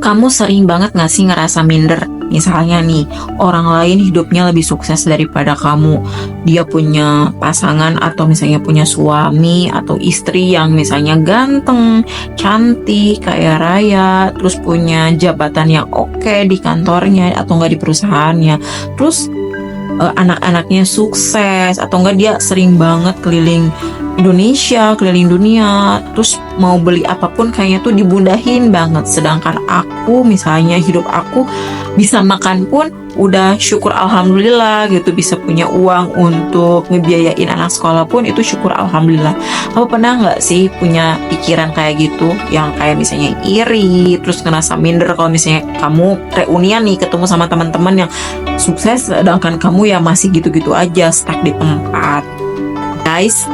Kamu sering banget gak sih ngerasa minder? Misalnya nih, orang lain hidupnya lebih sukses daripada kamu. Dia punya pasangan atau misalnya punya suami atau istri yang misalnya ganteng, cantik, kaya raya, terus punya jabatan yang oke di kantornya atau enggak di perusahaannya. Terus anak-anaknya sukses atau enggak dia sering banget keliling Indonesia, keliling dunia, terus mau beli apapun kayaknya tuh dimudahin banget. Sedangkan aku misalnya hidup aku bisa makan pun udah syukur alhamdulillah gitu, bisa punya uang untuk ngebiayain anak sekolah pun itu syukur alhamdulillah. Kamu pernah nggak sih punya pikiran kayak gitu, yang kayak misalnya iri, terus ngerasa minder kalau misalnya kamu reunian nih ketemu sama teman-teman yang sukses sedangkan kamu ya masih gitu-gitu aja, stuck di tempat. Guys,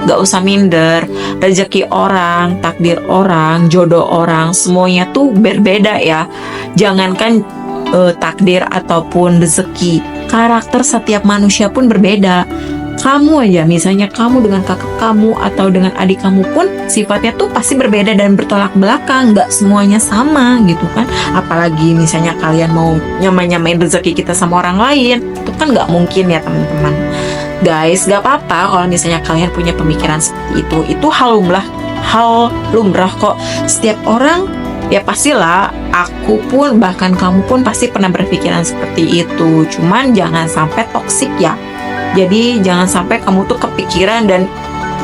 gak usah minder. Rezeki orang, takdir orang, jodoh orang, semuanya tuh berbeda ya. Jangankan takdir ataupun rezeki, karakter setiap manusia pun berbeda. Kamu aja, misalnya kamu dengan kakak kamu atau dengan adik kamu pun sifatnya tuh pasti berbeda dan bertolak belakang. Gak semuanya sama gitu kan. Apalagi misalnya kalian mau nyamain rezeki kita sama orang lain, itu kan gak mungkin ya teman-teman. Guys, gak apa-apa kalau misalnya kalian punya pemikiran seperti itu. Itu hal lumrah kok. Setiap orang, ya pastilah, aku pun bahkan kamu pun pasti pernah berpikiran seperti itu. Cuman jangan sampai toksik ya. Jadi jangan sampai kamu tuh kepikiran dan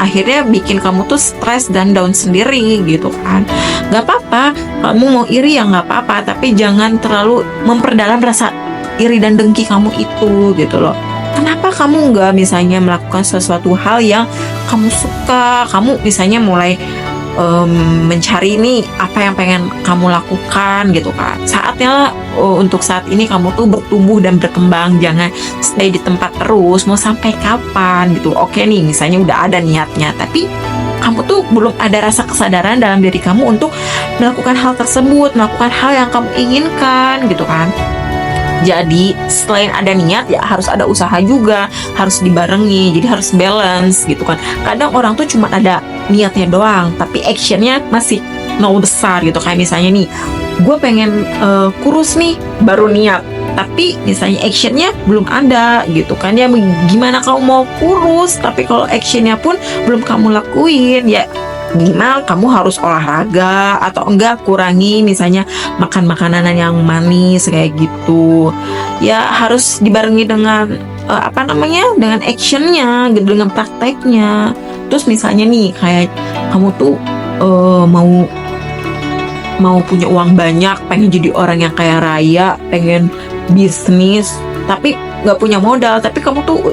akhirnya bikin kamu tuh stres dan down sendiri gitu kan. Gak apa-apa, kamu mau iri ya gak apa-apa, tapi jangan terlalu memperdalam rasa iri dan dengki kamu itu gitu loh. Kenapa kamu nggak misalnya melakukan sesuatu hal yang kamu suka? Kamu misalnya mulai mencari nih apa yang pengen kamu lakukan gitu kan. Saatnya untuk saat ini kamu tuh bertumbuh dan berkembang. Jangan stay di tempat terus. Mau sampai kapan gitu? Oke nih, misalnya udah ada niatnya, tapi kamu tuh belum ada rasa kesadaran dalam diri kamu untuk melakukan hal tersebut, melakukan hal yang kamu inginkan gitu kan. Jadi selain ada niat ya harus ada usaha juga, harus dibarengi, jadi harus balance gitu kan. Kadang orang tuh cuma ada niatnya doang, tapi actionnya masih nol besar gitu. Kayak misalnya nih, gue pengen kurus nih, baru niat, tapi misalnya actionnya belum ada gitu kan. Ya gimana kamu mau kurus, tapi kalau actionnya pun belum kamu lakuin, ya minimal kamu harus olahraga atau enggak kurangi misalnya makan makanan yang manis kayak gitu. Ya harus dibarengi dengan dengan actionnya, dengan prakteknya. Terus misalnya nih kayak kamu tuh mau punya uang banyak, pengen jadi orang yang kaya raya, pengen bisnis, tapi nggak punya modal, tapi kamu tuh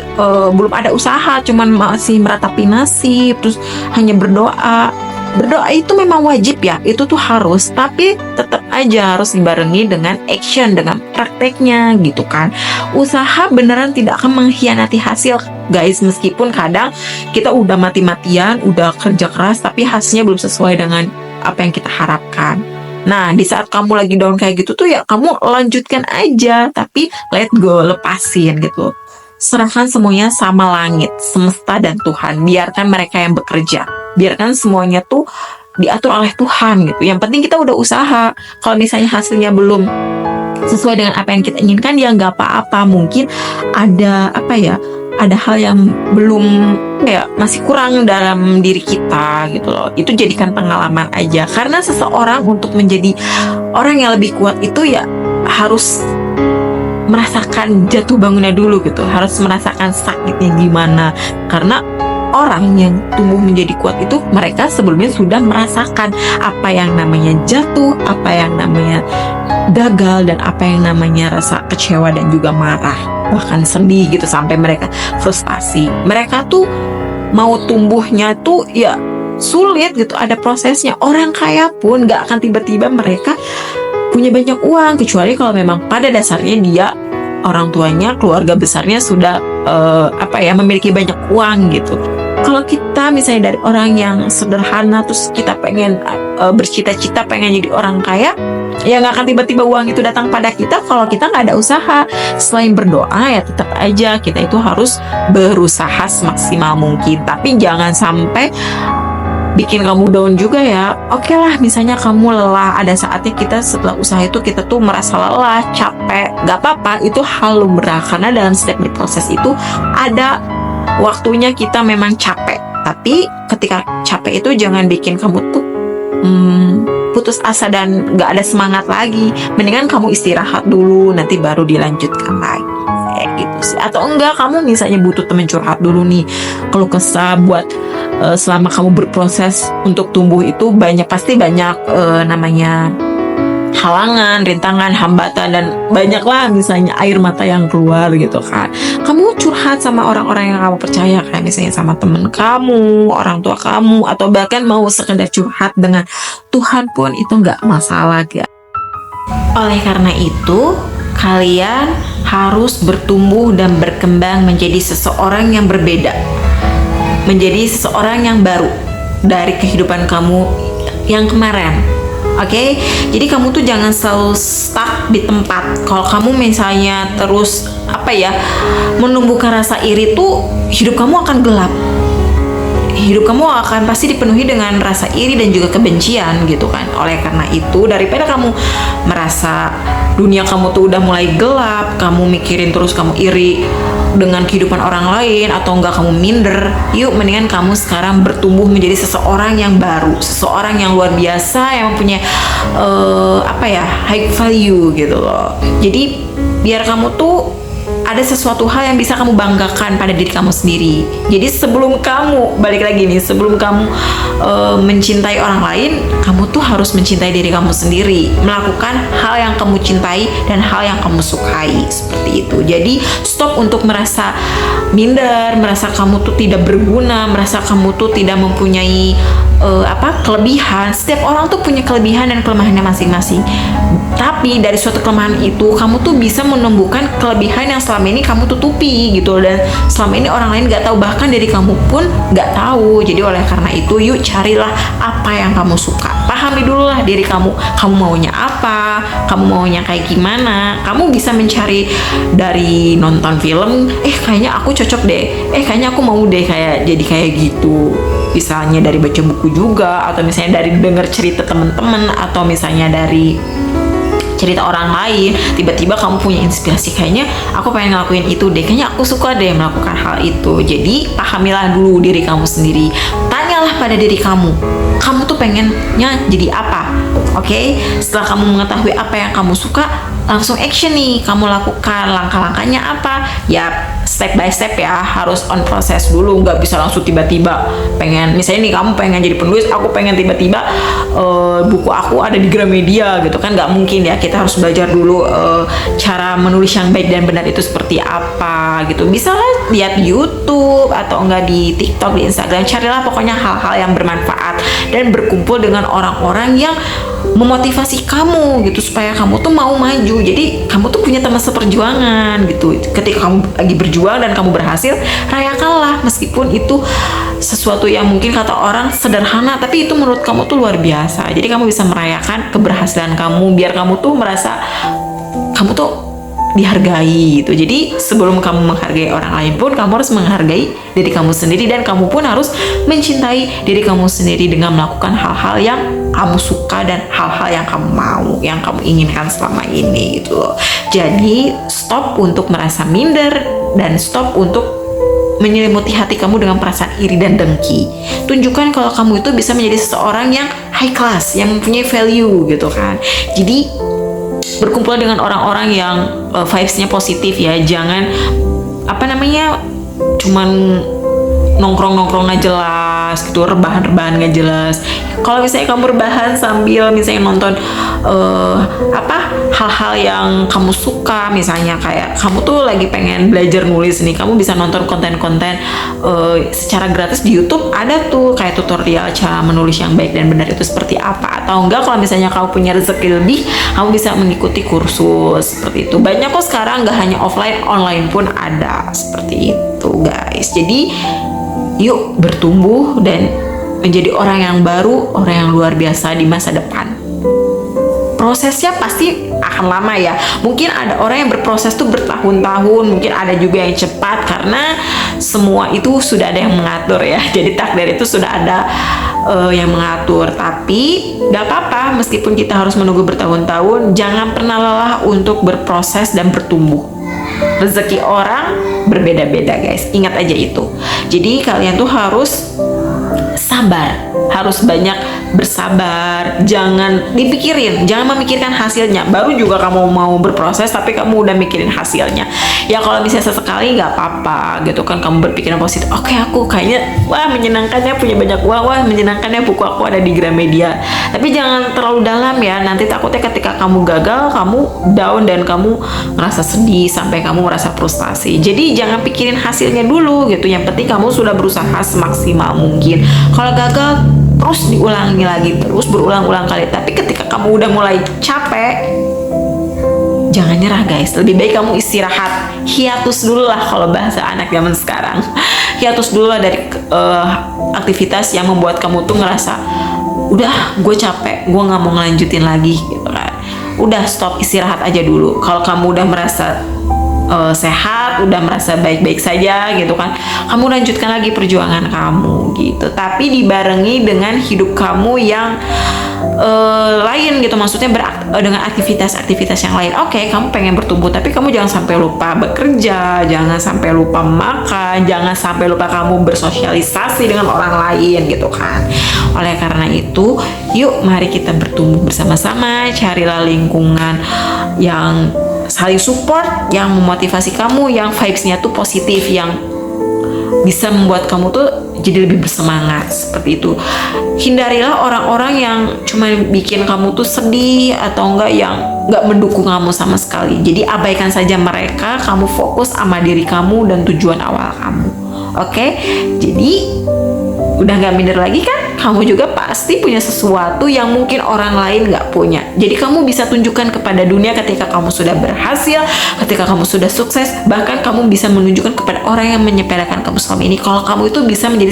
belum ada usaha, cuman masih meratapi nasib, terus hanya berdoa. Berdoa itu memang wajib ya, itu tuh harus, tapi tetap aja harus dibarengi dengan action, dengan prakteknya gitu kan. Usaha beneran tidak akan mengkhianati hasil guys, meskipun kadang kita udah mati-matian, udah kerja keras, tapi hasilnya belum sesuai dengan apa yang kita harapkan. Nah, di saat kamu lagi down kayak gitu tuh ya kamu lanjutkan aja, tapi let go, lepasin gitu. Serahkan semuanya sama langit, semesta dan Tuhan. Biarkan mereka yang bekerja. Biarkan semuanya tuh diatur oleh Tuhan gitu. Yang penting kita udah usaha. Kalau misalnya hasilnya belum sesuai dengan apa yang kita inginkan, ya nggak apa-apa. Mungkin ada ada hal yang belum masih kurang dalam diri kita gitu loh. Itu jadikan pengalaman aja. Karena seseorang untuk menjadi orang yang lebih kuat itu ya harus merasakan jatuh bangunnya dulu gitu. Harus merasakan sakitnya gimana. Karena orang yang tumbuh menjadi kuat itu mereka sebelumnya sudah merasakan apa yang namanya jatuh, apa yang namanya gagal, dan apa yang namanya rasa kecewa dan juga marah, bahkan sedih gitu, sampai mereka frustasi. Mereka tuh mau tumbuhnya tuh ya sulit gitu, ada prosesnya. Orang kaya pun gak akan tiba-tiba mereka punya banyak uang, kecuali kalau memang pada dasarnya dia, orang tuanya, keluarga besarnya sudah memiliki banyak uang gitu. Kalau kita misalnya dari orang yang sederhana terus kita pengen bercita-cita pengen jadi orang kaya, ya nggak akan tiba-tiba uang itu datang pada kita kalau kita nggak ada usaha. Selain berdoa ya tetap aja kita itu harus berusaha semaksimal mungkin, tapi jangan sampai bikin kamu down juga ya. Oke lah, misalnya kamu lelah, ada saatnya kita setelah usaha itu kita tuh merasa lelah, capek, gak apa-apa, itu hal lumrah karena dalam setiap berproses itu ada waktunya kita memang capek. Tapi ketika capek itu jangan bikin kamu tuh putus asa dan gak ada semangat lagi. Mendingan kamu istirahat dulu, nanti baru dilanjutkan lagi. Gitu sih. Atau enggak, kamu misalnya butuh temen curhat dulu nih, keluh kesah buat selama kamu berproses untuk tumbuh itu pasti banyak namanya halangan, rintangan, hambatan, dan banyaklah misalnya air mata yang keluar gitu kan. Kamu curhat sama orang-orang yang kamu percaya, kayak misalnya sama temen kamu, orang tua kamu, atau bahkan mau sekedar curhat dengan Tuhan pun itu nggak masalah, guys. Oleh karena itu, kalian harus bertumbuh dan berkembang menjadi seseorang yang berbeda, menjadi seseorang yang baru dari kehidupan kamu yang kemarin. Oke, jadi kamu tuh jangan selalu stuck di tempat. Kalau kamu misalnya terus menumbuhkan rasa iri tuh, hidup kamu akan gelap. Hidup kamu akan pasti dipenuhi dengan rasa iri dan juga kebencian gitu kan. Oleh karena itu, daripada kamu merasa dunia kamu tuh udah mulai gelap, kamu mikirin terus kamu iri dengan kehidupan orang lain, atau enggak kamu minder, yuk mendingan kamu sekarang bertumbuh menjadi seseorang yang baru, seseorang yang luar biasa, yang mempunyai high value gitu loh. Jadi biar kamu tuh ada sesuatu hal yang bisa kamu banggakan pada diri kamu sendiri. Jadi sebelum kamu mencintai orang lain, kamu tuh harus mencintai diri kamu sendiri, melakukan hal yang kamu cintai dan hal yang kamu sukai, seperti itu. Jadi stop untuk merasa minder, merasa kamu tuh tidak berguna, merasa kamu tuh tidak mempunyai kelebihan. Setiap orang tuh punya kelebihan dan kelemahannya masing-masing. Tapi dari suatu kelemahan itu kamu tuh bisa menumbuhkan kelebihan yang selama ini kamu tutupi gitu, dan selama ini orang lain gak tahu, bahkan dari kamu pun gak tahu. Jadi oleh karena itu, yuk carilah apa yang kamu suka, pahami dulu lah diri kamu maunya apa, kamu maunya kayak gimana. Kamu bisa mencari dari nonton film, kayaknya aku cocok deh, kayaknya aku mau deh jadi kayak gitu. Misalnya dari baca buku juga, atau misalnya dari dengar cerita teman-teman, atau misalnya dari cerita orang lain, tiba-tiba kamu punya inspirasi, kayaknya aku pengen ngelakuin itu deh, kayaknya aku suka deh melakukan hal itu. Jadi pahamilah dulu diri kamu sendiri, tanyalah pada diri kamu tuh pengennya jadi apa. Oke? Setelah kamu mengetahui apa yang kamu suka, langsung action nih, kamu lakukan langkah-langkahnya apa ya, step by step ya, harus on proses dulu, nggak bisa langsung tiba-tiba pengen, misalnya nih kamu pengen jadi penulis, aku pengen tiba-tiba buku aku ada di Gramedia gitu kan, nggak mungkin ya. Kita harus belajar dulu cara menulis yang baik dan benar itu seperti apa gitu. Bisa lihat di YouTube atau enggak di TikTok, di Instagram, carilah pokoknya hal-hal yang bermanfaat dan berkumpul dengan orang-orang yang memotivasi kamu gitu, supaya kamu tuh mau maju. Jadi kamu tuh punya teman seperjuangan gitu. Ketika kamu lagi berjuang dan kamu berhasil, rayakanlah, meskipun itu sesuatu yang mungkin kata orang sederhana, tapi itu menurut kamu tuh luar biasa. Jadi kamu bisa merayakan keberhasilan kamu, biar kamu tuh merasa kamu tuh dihargai gitu. Jadi sebelum kamu menghargai orang lain pun, kamu harus menghargai diri kamu sendiri, dan kamu pun harus mencintai diri kamu sendiri dengan melakukan hal-hal yang kamu suka dan hal-hal yang kamu mau, yang kamu inginkan selama ini gitu loh. Jadi stop untuk merasa minder, dan stop untuk menyelimuti hati kamu dengan perasaan iri dan dengki. Tunjukkan kalau kamu itu bisa menjadi seseorang yang high class, yang mempunyai value gitu kan. Jadi berkumpul dengan orang-orang yang vibes-nya positif ya. Jangan cuman nongkrong-nongkrong nggak jelas gitu, rebahan-rebahan nggak jelas. Kalau misalnya kamu rebahan sambil misalnya nonton hal-hal yang kamu suka, misalnya kayak kamu tuh lagi pengen belajar nulis nih, kamu bisa nonton konten-konten secara gratis di YouTube. Ada tuh kayak tutorial cara menulis yang baik dan benar itu seperti apa. Atau enggak, kalau misalnya kamu punya rezeki lebih, kamu bisa mengikuti kursus seperti itu. Banyak kok sekarang, nggak hanya offline, online pun ada seperti itu guys. Jadi yuk bertumbuh dan menjadi orang yang baru, orang yang luar biasa di masa depan. Prosesnya pasti akan lama ya. Mungkin ada orang yang berproses tuh bertahun-tahun, mungkin ada juga yang cepat, karena semua itu sudah ada yang mengatur ya. Jadi takdir itu sudah ada yang mengatur. Tapi gak apa-apa, meskipun kita harus menunggu bertahun-tahun, jangan pernah lelah untuk berproses dan bertumbuh. Rezeki orang berbeda-beda guys, ingat aja itu. Jadi kalian tuh harus sabar, harus banyak bersabar, jangan dipikirin, jangan memikirkan hasilnya. Baru juga kamu mau berproses tapi kamu udah mikirin hasilnya. Ya kalau misalnya sesekali nggak apa-apa gitu kan, kamu berpikiran positif. Oke, aku kayaknya wah menyenangkannya punya banyak uang, wah menyenangkannya buku aku ada di Gramedia. Tapi jangan terlalu dalam ya, nanti takutnya ketika kamu gagal, kamu down dan kamu ngerasa sedih sampai kamu ngerasa frustasi. Jadi jangan pikirin hasilnya dulu gitu. Yang penting kamu sudah berusaha semaksimal mungkin. Kalau gagal, terus diulangi lagi, terus berulang-ulang kali. Tapi ketika kamu udah mulai capek, jangan nyerah guys. Lebih baik kamu istirahat, hiatus dulu lah kalau bahasa anak zaman sekarang. Hiatus dulu lah dari aktivitas yang membuat kamu tuh ngerasa udah gue capek, gue nggak mau ngelanjutin lagi gitu kan. Udah stop, istirahat aja dulu. Kalau kamu udah merasa sehat, udah merasa baik-baik saja gitu kan, kamu lanjutkan lagi perjuangan kamu gitu. Tapi dibarengi dengan hidup kamu yang lain gitu, maksudnya dengan aktivitas-aktivitas yang lain. Oke, kamu pengen bertumbuh, tapi kamu jangan sampai lupa bekerja, jangan sampai lupa makan, jangan sampai lupa kamu bersosialisasi dengan orang lain gitu kan. Oleh karena itu, yuk mari kita bertumbuh bersama-sama, carilah lingkungan yang saling support, yang memotivasi kamu, yang vibes-nya tuh positif, yang bisa membuat kamu tuh jadi lebih bersemangat seperti itu. Hindarilah orang-orang yang cuma bikin kamu tuh sedih atau enggak, yang enggak mendukung kamu sama sekali. Jadi abaikan saja mereka, kamu fokus sama diri kamu dan tujuan awal kamu. Oke? Jadi udah nggak minder lagi kan? Kamu juga pasti punya sesuatu yang mungkin orang lain nggak punya. Jadi kamu bisa tunjukkan kepada dunia ketika kamu sudah berhasil, ketika kamu sudah sukses. Bahkan kamu bisa menunjukkan kepada orang yang menyepelekan kamu selama ini, kalau kamu itu bisa menjadi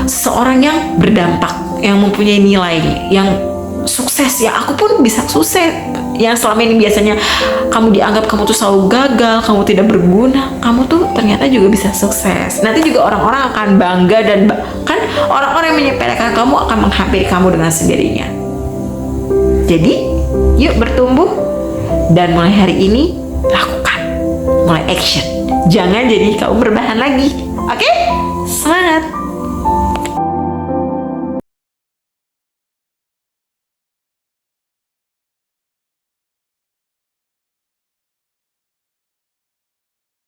seseorang yang berdampak, yang mempunyai nilai, yang sukses. Ya aku pun bisa sukses. Yang selama ini biasanya kamu dianggap kamu tuh selalu gagal, kamu tidak berguna, kamu tuh ternyata juga bisa sukses. Nanti juga orang-orang akan bangga, dan kan orang-orang yang menyepelekan kamu akan menghampiri kamu dengan sendirinya. Jadi yuk bertumbuh, dan mulai hari ini lakukan, mulai action. Jangan jadi kamu berbahan lagi. Oke?